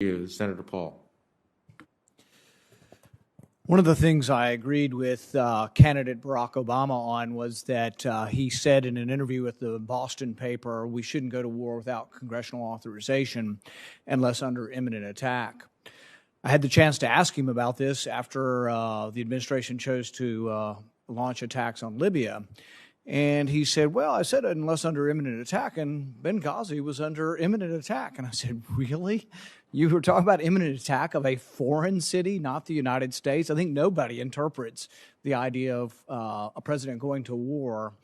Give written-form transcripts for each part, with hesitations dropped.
you, Senator Paul. One of the things I agreed with candidate Barack Obama on was that he said in an interview with the Boston paper, we shouldn't go to war without congressional authorization unless under imminent attack. I had the chance to ask him about this after the administration chose to launch attacks on Libya. And he said, well, I said unless under imminent attack, and Benghazi was under imminent attack. And I said, really? You were talking about imminent attack of a foreign city, not the United States? I think nobody interprets the idea of a president going to war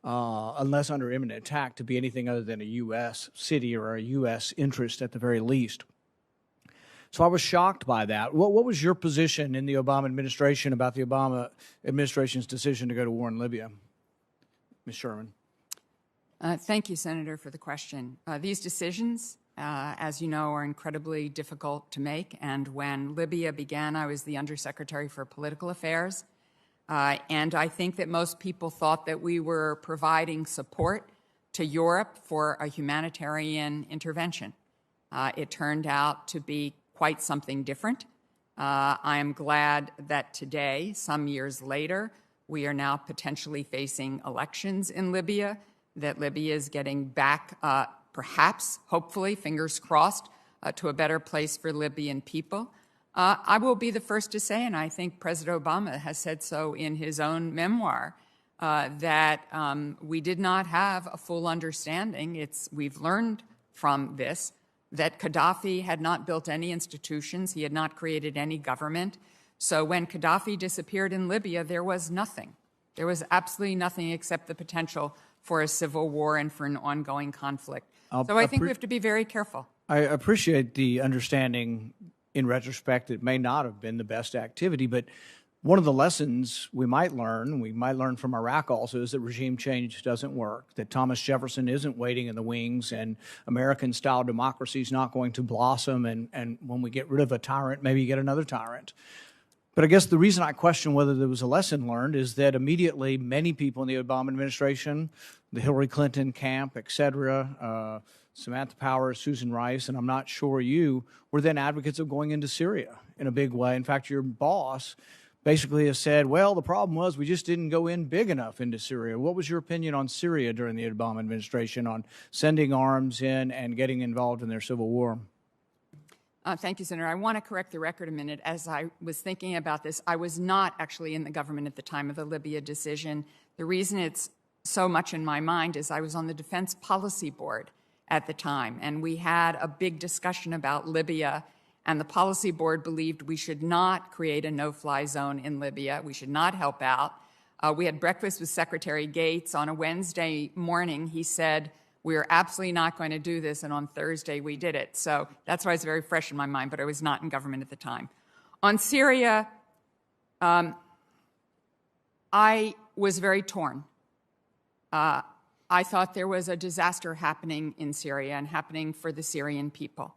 unless under imminent attack to be anything other than a U.S. city or a U.S. interest at the very least. So I was shocked by that. What was your position in the Obama administration about the Obama administration's decision to go to war in Libya? Ms. Sherman. Thank you, Senator, for the question. These decisions, as you know, are incredibly difficult to make. And when Libya began, I was the Undersecretary for Political Affairs. And I think that most people thought that we were providing support to Europe for a humanitarian intervention. It turned out to be quite something different. I am glad that today, some years later, we are now potentially facing elections in Libya, that Libya is getting back, perhaps, hopefully, fingers crossed, to a better place for Libyan people. I will be the first to say, and I think President Obama has said so in his own memoir, that we did not have a full understanding. We've learned from this that Gaddafi had not built any institutions. He had not created any government. So when Gaddafi disappeared in Libya, there was nothing. There was absolutely nothing except the potential for a civil war and for an ongoing conflict. So I think we have to be very careful. I appreciate the understanding. In retrospect, it may not have been the best activity, but one of the lessons we might learn from Iraq also, is that regime change doesn't work, that Thomas Jefferson isn't waiting in the wings, and American-style democracy is not going to blossom, and when we get rid of a tyrant, maybe you get another tyrant. But I guess the reason I question whether there was a lesson learned is that immediately many people in the Obama administration, the Hillary Clinton camp, et cetera, Samantha Power, Susan Rice, and I'm not sure you, were then advocates of going into Syria in a big way. In fact, your boss basically has said, well, the problem was we just didn't go in big enough into Syria. What was your opinion on Syria during the Obama administration, on sending arms in and getting involved in their civil war? Thank you, Senator. I want to correct the record a minute. As I was thinking about this, I was not actually in the government at the time of the Libya decision. The reason it's so much in my mind is I was on the Defense Policy Board at the time, and we had a big discussion about Libya, and the policy board believed we should not create a no-fly zone in Libya. We should not help out. We had breakfast with Secretary Gates. On a Wednesday morning, he said, we are absolutely not going to do this, and on Thursday we did it. So that's why it's very fresh in my mind, but I was not in government at the time. On Syria, I was very torn. I thought there was a disaster happening in Syria and happening for the Syrian people.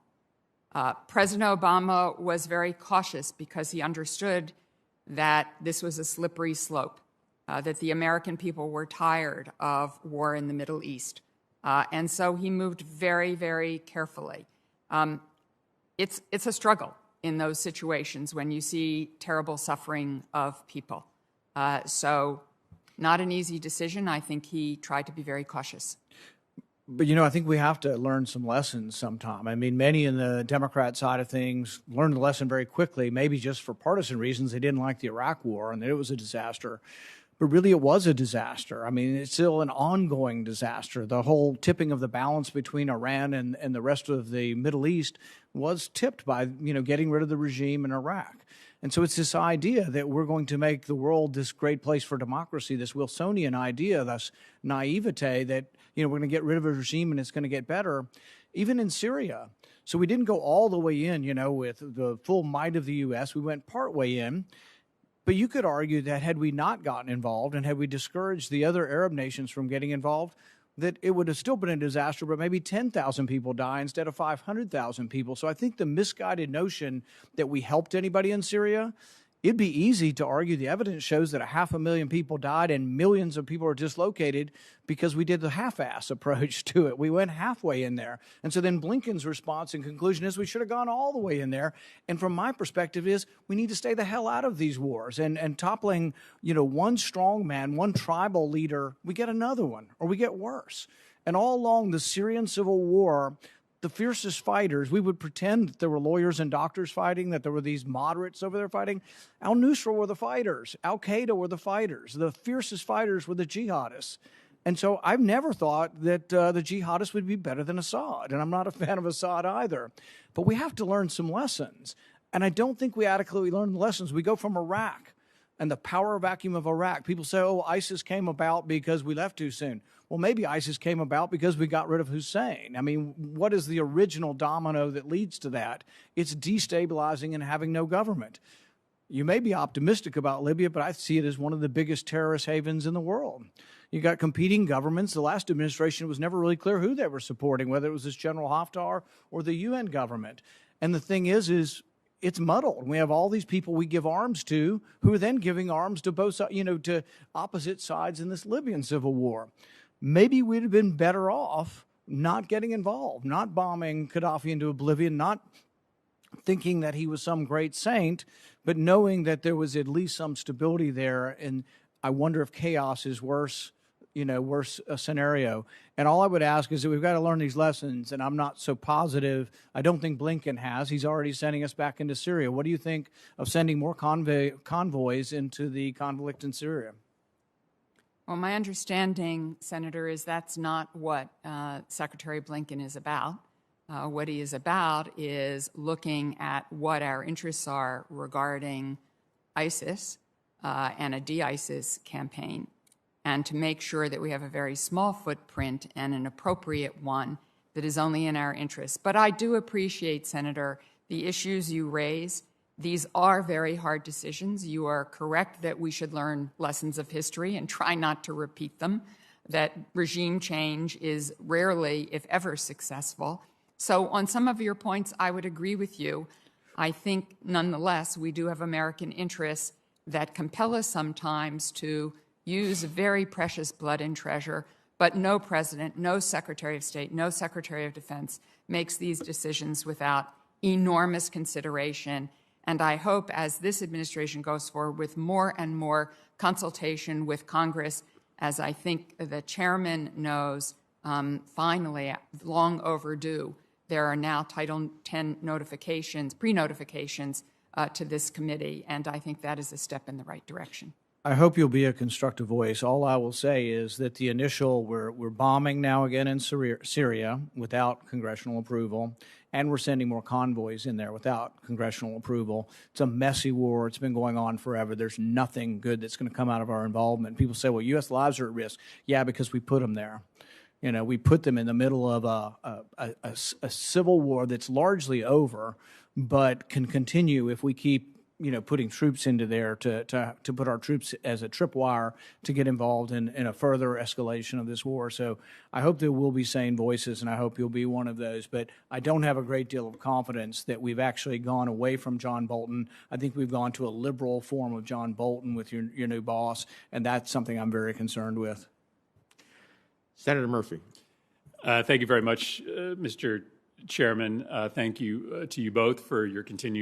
President Obama was very cautious because he understood that this was a slippery slope, that the American people were tired of war in the Middle East. And so he moved very, very carefully. It's a struggle in those situations when you see terrible suffering of people. So not an easy decision. I think he tried to be very cautious. But, you know, I think we have to learn some lessons sometime. I mean, many in the Democrat side of things learned the lesson very quickly, maybe just for partisan reasons. They didn't like the Iraq war and that it was a disaster. But really, it was a disaster. I mean, it's still an ongoing disaster. The whole tipping of the balance between Iran and the rest of the Middle East was tipped by, you know, getting rid of the regime in Iraq. And so it's this idea that we're going to make the world this great place for democracy, this Wilsonian idea, this naivete that, you know, we're going to get rid of a regime and it's going to get better, even in Syria. So we didn't go all the way in, you know, with the full might of the U.S. We went part way in. But you could argue that had we not gotten involved and had we discouraged the other Arab nations from getting involved, that it would have still been a disaster, but maybe 10,000 people die instead of 500,000 people. So I think the misguided notion that we helped anybody in Syria it'd be easy to argue the evidence shows that 500,000 people died and millions of people are dislocated because we did the half-ass approach to it. We went halfway in there. And so then Blinken's response and conclusion is we should have gone all the way in there. And from my perspective is we need to stay the hell out of these wars. And toppling, one strong man, one tribal leader, we get another one or we get worse. And all along the Syrian civil war, the fiercest fighters, we would pretend that there were lawyers and doctors fighting, that there were these moderates over there fighting. Al-Nusra were the fighters. Al-Qaeda were the fighters. The fiercest fighters were the jihadists. And so I've never thought that the jihadists would be better than Assad, and I'm not a fan of Assad either. But we have to learn some lessons, and I don't think we adequately learn the lessons. We go from Iraq and the power vacuum of Iraq. People say, oh, ISIS came about because we left too soon. Well, maybe ISIS came about because we got rid of Hussein. I mean, what is the original domino that leads to that? It's destabilizing and having no government. You may be optimistic about Libya, but I see it as one of the biggest terrorist havens in the world. You got competing governments. The last administration was never really clear who they were supporting, whether it was this General Haftar or the UN government. And the thing is it's muddled. We have all these people we give arms to who are then giving arms to both, to opposite sides in this Libyan civil war. Maybe we'd have been better off not getting involved, not bombing Gaddafi into oblivion, not thinking that he was some great saint, but knowing that there was at least some stability there. And I wonder if chaos is worse scenario. And all I would ask is that we've got to learn these lessons, and I'm not so positive. I don't think Blinken has. He's already sending us back into Syria. What do you think of sending more convoys into the conflict in Syria? Well, my understanding, Senator, is that's not what Secretary Blinken is about. What he is about is looking at what our interests are regarding ISIS and a de-ISIS campaign, and to make sure that we have a very small footprint and an appropriate one that is only in our interests. But I do appreciate, Senator, the issues you raise. These are very hard decisions. You are correct that we should learn lessons of history and try not to repeat them, that regime change is rarely, if ever, successful. So on some of your points, I would agree with you. I think, nonetheless, we do have American interests that compel us sometimes to use very precious blood and treasure, but no president, no Secretary of State, no Secretary of Defense makes these decisions without enormous consideration. And I hope as this administration goes forward with more and more consultation with Congress, as I think the chairman knows, finally, long overdue, there are now Title X notifications, pre-notifications to this committee, and I think that is a step in the right direction. I hope you'll be a constructive voice. All I will say is that the initial, we're bombing now again in Syria without congressional approval, and we're sending more convoys in there without congressional approval. It's a messy war. It's been going on forever. There's nothing good that's going to come out of our involvement. People say, well, U.S. lives are at risk. Yeah, because we put them there. We put them in the middle of a civil war that's largely over, but can continue if we keep putting troops into there to put our troops as a tripwire to get involved in a further escalation of this war. So I hope there will be sane voices, and I hope you'll be one of those. But I don't have a great deal of confidence that we've actually gone away from John Bolton. I think we've gone to a liberal form of John Bolton with your new boss, and that's something I'm very concerned with. Senator Murphy. Thank you very much, Mr. Chairman. Thank you to you both for your continued